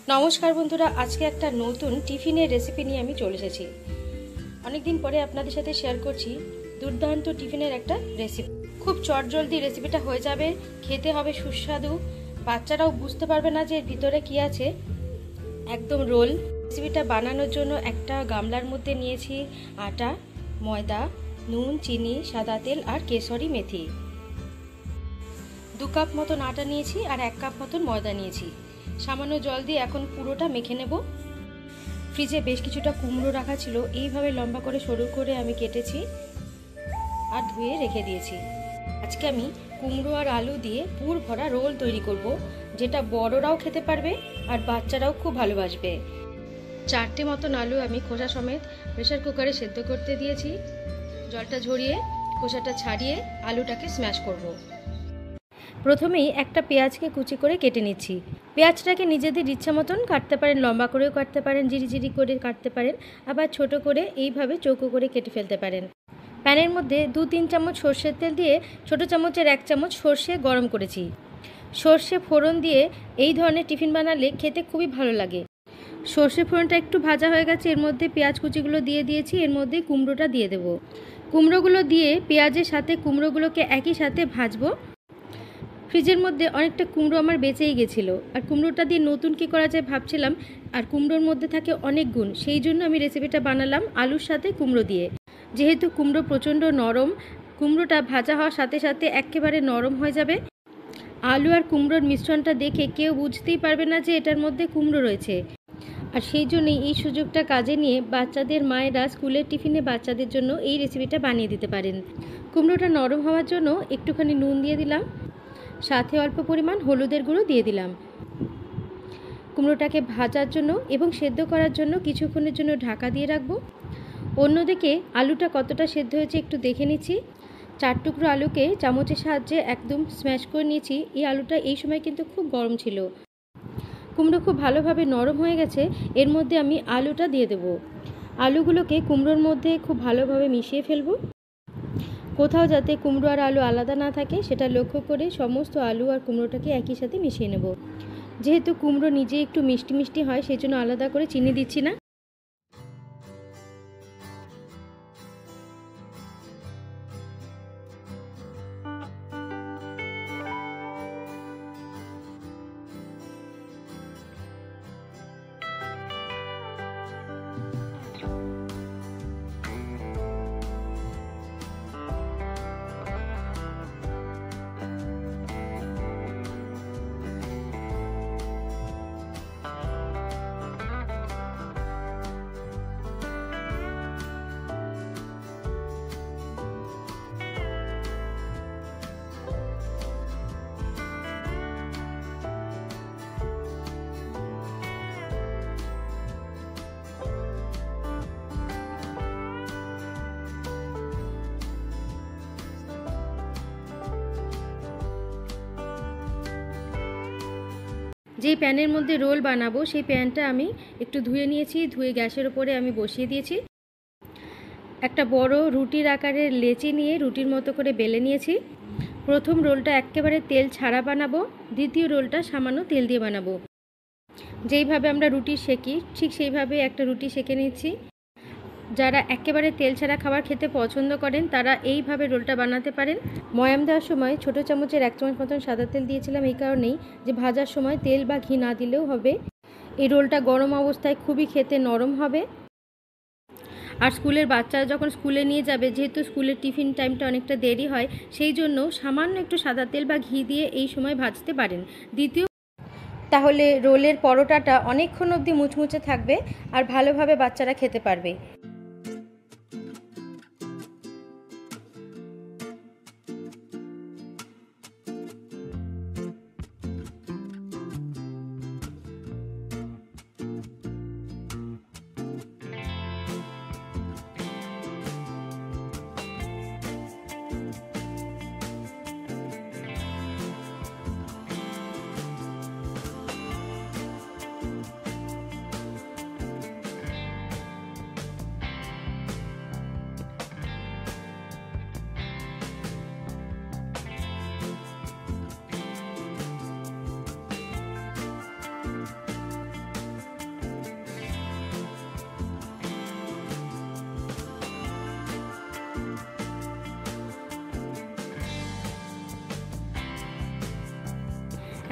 নমস্কার বন্ধুরা, আজকে একটা নতুন টিফিনের রেসিপি নিয়ে আমি চলে এসেছি। অনেকদিন পরে আপনাদের সাথে শেয়ার করছি দুর্দান্ত টিফিনের একটা রেসিপি। খুব চটজলদি রেসিপিটা হয়ে যাবে, খেতে হবে সুস্বাদু, বাচ্চারাও বুঝতে পারবে না যে এর ভিতরে কি আছে। একদম রোল। রেসিপিটা বানানোর জন্য একটা গামলার মধ্যে নিয়েছি আটা, ময়দা, নুন, চিনি, সাদা তেল আর কেশরি মেথি। 2 কাপ মতন আটা নিয়েছি আর 1 কাপ মতন ময়দা নিয়েছি। সামান্য জল দিয়ে এখন পুরোটা মেখে নেব। ফ্রিজে বেশ কিছুটা কুমড়ো রাখা ছিল, এইভাবে লম্বা করে সরু করে আমি কেটেছি আর ধুয়ে রেখে দিয়েছি। আজকে আমি কুমড়ো আর আলু দিয়ে পুর ভরা রোল তৈরি করব, যেটা বড়রাও খেতে পারবে আর বাচ্চারাও খুব ভালোবাসবে। 4টে মতন আলু আমি খোসা সমেত প্রেসার কুকারে সেদ্ধ করতে দিয়েছি। জলটা ঝরিয়ে খোসাটা ছাড়িয়ে আলুটাকে স্ম্যাশ করব। প্রথমেই একটা পেঁয়াজকে কুচি করে কেটে নিচ্ছি। পেঁয়াজটাকে নিজেদের ইচ্ছা মতন কাটতে পারেন, লম্বা করেও কাটতে পারেন, ঝিরিঝিরি করে কাটতে পারেন, আবার ছোট করে এইভাবে চৌকো করে কেটে ফেলতে পারেন। প্যানের মধ্যে 2-3 চামচ সর্ষের তেল দিয়ে ছোট চামচের 1 চামচ সর্ষে গরম করেছি। সর্ষে ফোড়ন দিয়ে এই ধরনের টিফিন বানালে খেতে খুবই ভালো লাগে। সর্ষে ফোড়নটা একটু ভাজা হয়ে গেছে, এর মধ্যে পেঁয়াজ কুচিগুলো দিয়ে দিয়েছি, এর মধ্যে কুমড়োটা দিয়ে দেব। কুমড়োগুলো দিয়ে পেঁয়াজের সাথে কুমড়োগুলোকে একই সাথে ভাজবো। ফ্রিজের মধ্যে অনেকটা কুমড়ো আমার বেঁচেই গেছিলো, আর কুমড়োটা দিয়ে নতুন কী করা যায় ভাবছিলাম, আর কুমড়োর মধ্যে থাকে অনেক গুণ, সেই জন্য আমি রেসিপিটা বানালাম আলুর সাথে কুমড়ো দিয়ে। যেহেতু কুমড়ো প্রচণ্ড নরম, কুমড়োটা ভাজা হওয়ার সাথে সাথে একেবারে নরম হয়ে যাবে। আলু আর কুমড়োর মিশ্রণটা দেখে কেউ বুঝতেই পারবে না যে এটার মধ্যে কুমড়ো রয়েছে। আর সেই জন্যই এই সুযোগটা কাজে নিয়ে বাচ্চাদের মায়েরা স্কুলের টিফিনে বাচ্চাদের জন্য এই রেসিপিটা বানিয়ে দিতে পারেন। কুমড়োটা নরম হওয়ার জন্য একটুখানি নুন দিয়ে দিলাম, সাথে অল্প পরিমাণ হলুদের গুঁড়ো দিয়ে দিলাম। কুমড়োটাকে ভাজার জন্য এবং সেদ্ধ করার জন্য কিছুক্ষণের জন্য ঢাকা দিয়ে রাখবো। অন্যদিকে আলুটা কতটা সেদ্ধ হয়েছে একটু দেখে নিচ্ছি। 4 টুকরো আলুকে চামচের সাহায্যে একদম স্ম্যাশ করে নিয়েছি। এই আলুটা এই সময় কিন্তু খুব গরম ছিল। কুমড়ো খুব ভালোভাবে নরম হয়ে গেছে, এর মধ্যে আমি আলুটা দিয়ে দেব। আলুগুলোকে কুমড়োর মধ্যে খুব ভালোভাবে মিশিয়ে ফেলবো। কোথাও যাতে কুমড়ো আর আলু আলাদা না থাকে সেটা লক্ষ্য করে সমস্ত আলু আর কুমড়োটাকে একই সাথে মিশিয়ে নেব। যেহেতু কুমড়ো নিজে একটু মিষ্টি মিষ্টি হয়, সেই জন্য আলাদা করে চিনি দিচ্ছি না। যেই প্যানের মধ্যে রোল বানাবো সেই প্যানটা আমি একটু ধুয়ে নিয়েছি, ধুয়ে গ্যাসের ওপরে আমি বসিয়ে দিয়েছি। একটা বড় রুটির আকারের লেচি নিয়ে রুটির মতো করে বেলে নিয়েছি। প্রথম রোলটা একেবারে তেল ছাড়া বানাবো, দ্বিতীয় রোলটা সামান্য তেল দিয়ে বানাবো। যেইভাবে আমরা রুটি সেকি ঠিক সেইভাবে একটা রুটি সেকে নিচ্ছি। যারা একেবারে তেল ছাড়া খাবার খেতে পছন্দ করেন তারা এইভাবে রোলটা বানাতে পারেন। ময়াম দেওয়ার সময় ছোট চামচের 1 চামচ মতন সাদা তেল দিয়েছিলাম, এই কারণেই যে ভাজার সময় তেল বা ঘি না দিলেও হবে। এই রোলটা গরম অবস্থায় খুবই খেতে নরম হবে। আর স্কুলের বাচ্চারা যখন স্কুলে নিয়ে যাবে, যেহেতু স্কুলের টিফিন টাইমটা অনেকটা দেরি হয়, সেই জন্য সামান্য একটু সাদা তেল বা ঘি দিয়ে এই সময় ভাজতে পারেন। তাহলে রোলের পরোটাটা অনেকক্ষণ অবধি মুচমুচে থাকবে আর ভালোভাবে বাচ্চারা খেতে পারবে।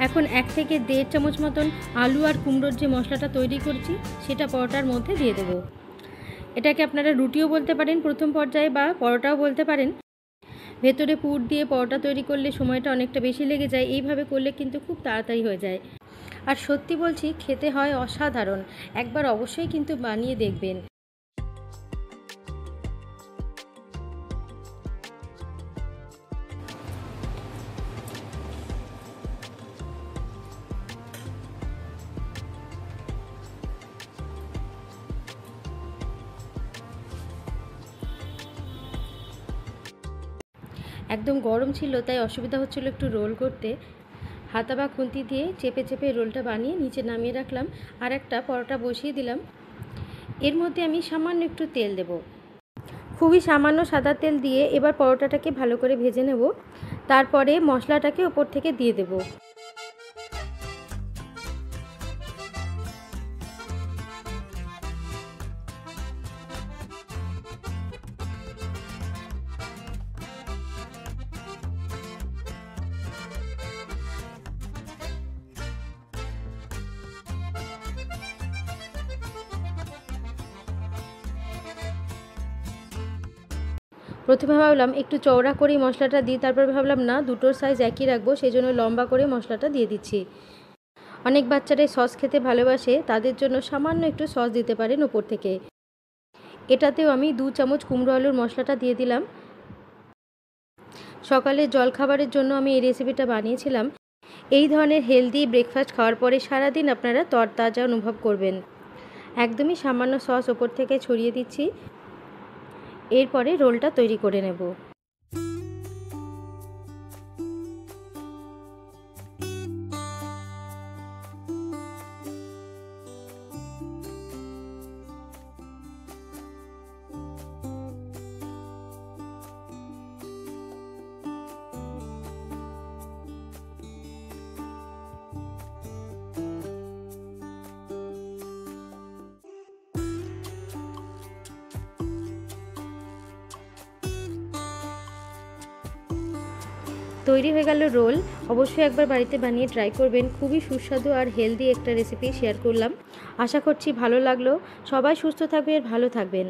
এখন 1 থেকে 1.5 চামচ মতন আলু আর কুমড়োর যে মশলাটা তৈরি করছি সেটা পরোটার মধ্যে দিয়ে দেবো। এটাকে আপনারা রুটিও বলতে পারেন প্রথম পর্যায়ে, বা পরোটাও বলতে পারেন। ভেতরে পুর দিয়ে পরোটা তৈরি করলে সময়টা অনেকটা বেশি লেগে যায়, এইভাবে করলে কিন্তু খুব তাড়াতাড়ি হয়ে যায়। আর সত্যি বলছি, খেতে হয় অসাধারণ। একবার অবশ্যই কিন্তু বানিয়ে দেখবেন। একদম গরম ছিল, তাই অসুবিধা হচ্ছিল একটু রোল করতে। হাতা বা খুন্তি দিয়ে চেপে চেপে রোলটা বানিয়ে নিচে নামিয়ে রাখলাম, আর একটা পরোটা বসিয়ে দিলাম। এর মধ্যে আমি সামান্য একটু তেল দেব, খুবই সামান্য সাদা তেল দিয়ে এবার পরোটাটাকে ভালো করে ভেজে নেব। তারপরে মশলাটাকে ওপর থেকে দিয়ে দেব। প্রথমে ভাবলাম একটু চওড়া করেই মশলাটা দিই, তারপর ভাবলাম না, দুটোর সাইজ একই রাখবো, সেই জন্য লম্বা করে মশলাটা দিয়ে দিচ্ছি। অনেক বাচ্চারাই সস খেতে ভালোবাসে, তাদের জন্য সামান্য একটু সস দিতে পারেন ওপর থেকে। এটাতেও আমি 2 চামচ কুমড়ো আলুর মশলাটা দিয়ে দিলাম। সকালে জলখাবারের জন্য আমি এই রেসিপিটা বানিয়েছিলাম। এই ধরনের হেলদি ব্রেকফাস্ট খাওয়ার পরে সারাদিন আপনারা তরতাজা অনুভব করবেন। একদমই সামান্য সস ওপর থেকে ছড়িয়ে দিচ্ছি। এরপরে রোলটা তৈরি করে নেব। তৈরি হয়ে গেল রোল। অবশ্যই একবার বাড়িতে বানিয়ে ট্রাই করবেন। খুবই সুস্বাদু আর হেলদি একটা রেসিপি শেয়ার করলাম। আশা করছি ভালো লাগলো। সবাই সুস্থ থাকবেন আর ভালো থাকবেন।